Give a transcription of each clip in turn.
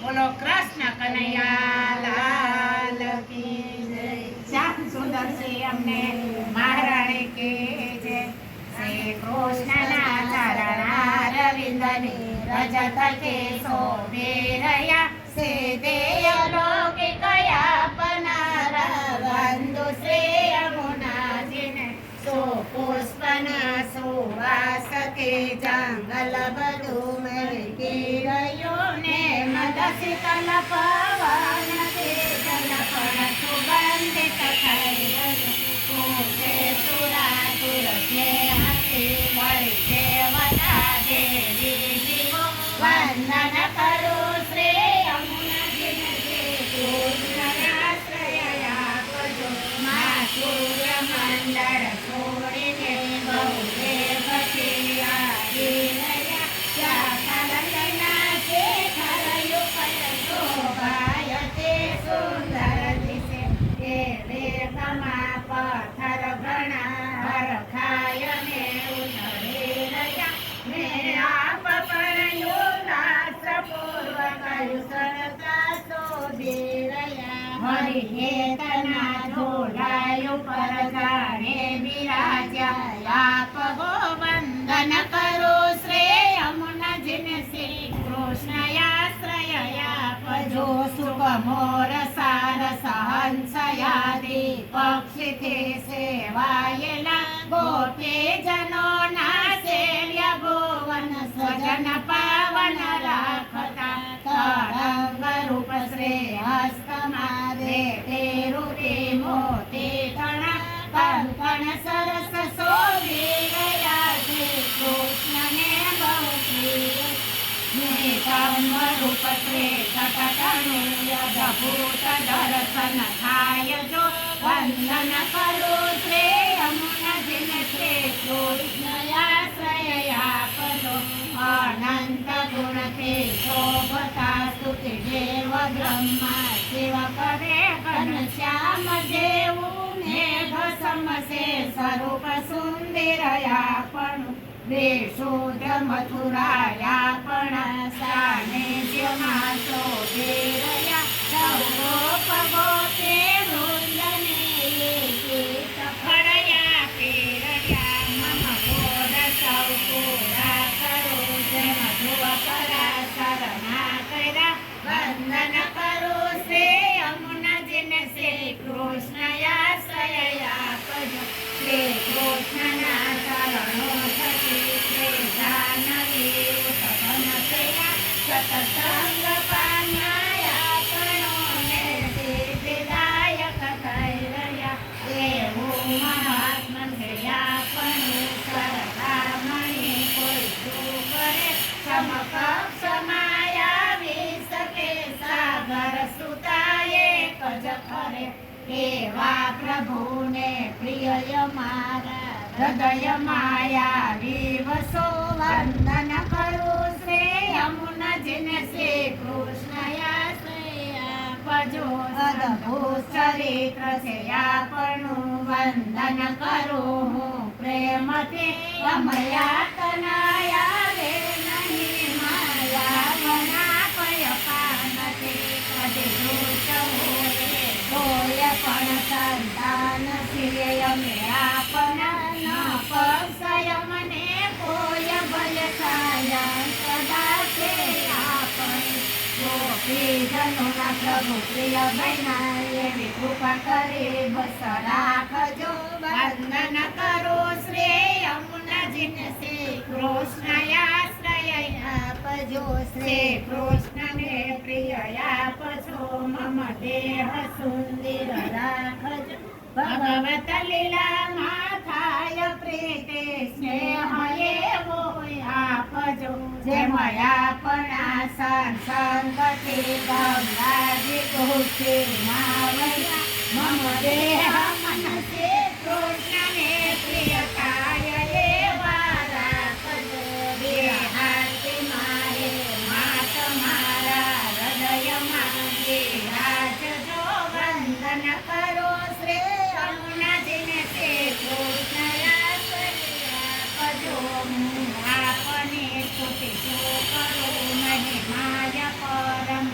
બોલો કૃષ્ણ કનૈયા લાલ કી જય. શ્યામ સુંદર છે અમને મહારાણી કે જય. શ્રી કૃષ્ણના ચરણા રવિંદની રજત કે શોભે રહ્યા. સીધે લૌકિક યાપનારા બંધુ શ્રી યમુનાજીને સુપુષ્પના સુવાસ કે જંગલ બધું મળી રહ્યું ને શીતલ પવન તે જલપણ સુગંધિત થઈ રહ્યું. કુકે સુરા તુરસ્ય હસી વળી દેવતા દેવી જીવો વંદન કરું શ્રી યમુનાજીને કૃષ્ણનાશ્રય આપજો. માં સૂર્ય મંડળ છોડીને બહુ દેવથી આવી રહ્યા. પથ્થર ઘણા હરખાય ને ઉછળી રહ્યા. મેં આપ પણ ઉલ્લાસપૂર્વક ઉછળતા શોધી રહ્યા. હરિહેતના ઝોલાય ઉપર જાણે બિરાજ્યા. આપ ગો વંદન કરો શ્રી યમુનાજીને શ્રી કૃષ્ણયાશ્રય આપજો. સુખ મોર સાર સહંસયાદિ પક્ષીથી સેવાયેલા ગોપીજનોના સેવ્ય ભુવન સ્વજન પાવન રાખતા. તરંગ રૂપ શ્રી હસ્તમાં દેવી રૂપી મોતી તણા કંકણ સરસ શોભી રહ્યા. શ્રી કૃષ્ણને બહુ પ્રિય રૂપ શ્રી અદભૂત દર્શન થાય જો. વંદન કરું શ્રી યમુનાજીને શ્રી કૃષ્ણયાશ્રય આપજો. અનંત ગુણથી શોભતા સ્તુતિ દેવ બ્રહ્મા શિવ કરે ઘનશ્યામ જેવું મેઘ સમસે સ્વરૂપ સુંદર આપણ. વિશુદ્ધ મથુરાયા પણ સાનિધ્યમાં શોભી રહ્યા. સૌગોપગોપે વૃંદને ફળયા પીરડ્યા. મમ ગોર સૌ પૂરા કરો જેમ ધ્રુવ પરાશરના કર્યા. વંદન કરો શ્રી યમુનાજીને શ્રી કૃષ્ણયાશ્રય આપજો. શ્રી કૃષ્ણના ચરણો સતસંગ પામ્યા આપણોને સિદ્ધિદાયક થઈ રહ્યા. એવું મહાત્મન છે આપણું સરખામણી કોઈ શું કરે. સમકક્ષ માયા વિશે સાગર સુતા એક જ ખરે. એવા પ્રભુને પ્રિય મારા હૃદય માયા વિવસો. વંદન કરું શ્રી યમુનાજીને શ્રી કૃષ્ણયાશ્રય આપજો. અદભુત ચરિત્ર છે આપણું વંદન કરું હું પ્રેમથી. રમયા કનયા રે નહીં માયા મના કય પાનથી. કદી દુષ્ટ હોય પણ સંતાન છીએ અમે આપના. ન પક્ષય મને કોઈ ભય છાયા સદા છે આપણે. ગોપીજનોના પ્રભુ પ્રિય બન્યા એવી કૃપા કરી બસ રાખજો. વંદન કરો શ્રી યમુનાજીને શ્રી કૃષ્ણયાશ્રય આપજો. શ્રી કૃષ્ણને પ્રિય આપજો. મમ દેહ સુંદર રાખજો. ભગવત લીલામાં થાય પ્રીતિ સ્નેહ એવો આપજો. જેમ આપણા સંગતિ ગંગાજી તુલસી નાવયા. મમ દેહ મન શ્રી કૃષ્ણને પ્રિય થાય એવા રાખજો. દેહાતી મારે માત મારા હૃદયમાં બિરાજજો. વંદન કરો શ્રી યમુનાજીને શ્રી કૃષ્ણયાશ્રય આપજો. આપને સ્તુતિ કરો મહિમાય પરમ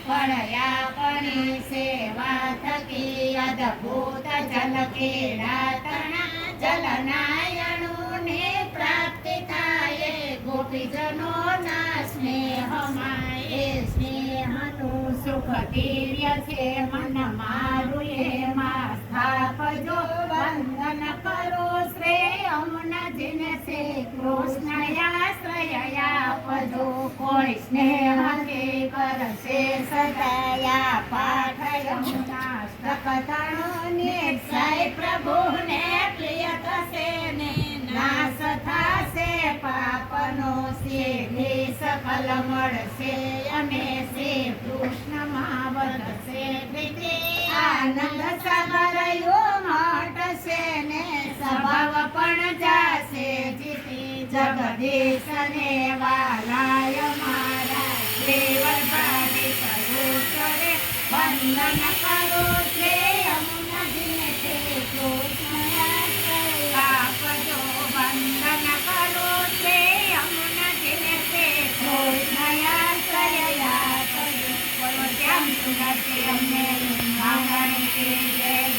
પળયાપણી સેવા થકી અદભુત જલ કેળાતણા જલનાયણોને પ્રાપ્તિ થાય ગોપીજનોના સ્નેહમાં એ સ્નેહનું સુખ દિવ્ય છે મન મારું એમાં સ્થાપજો વંદન કરો શ્રેય યમુના જીને શ્રી કૃષ્ણયાશ્રય આપજો કોઈ સ્નેહથી કરશે સદયા પાઠ યમુના અષ્ટકથાનો નિશ્ચય પ્રભુને પ્રિય થશે ને નાશ થશે પાપનો સિદ્ધિ સકલ મળશે અને શ્રી કૃષ્ણમાં વધશે પ્રીતિ આનંદ સાગરયો મટશે ને સ્વભાવ પણ જાશે જીતી જગદીશ ને વાલાય મારા દેવલભાની કરું કરે વંદન કરો શ્રી યમુનાજીને શ્રી કૃષ્ણયાશ્રય આપજો વંદન કરો શ્રી યમુનાજીને શ્રી કૃષ્ણયાશ્રય આપજો બોલો શ્યામ સુંદર શ્રી અમને મહારાણી કી જય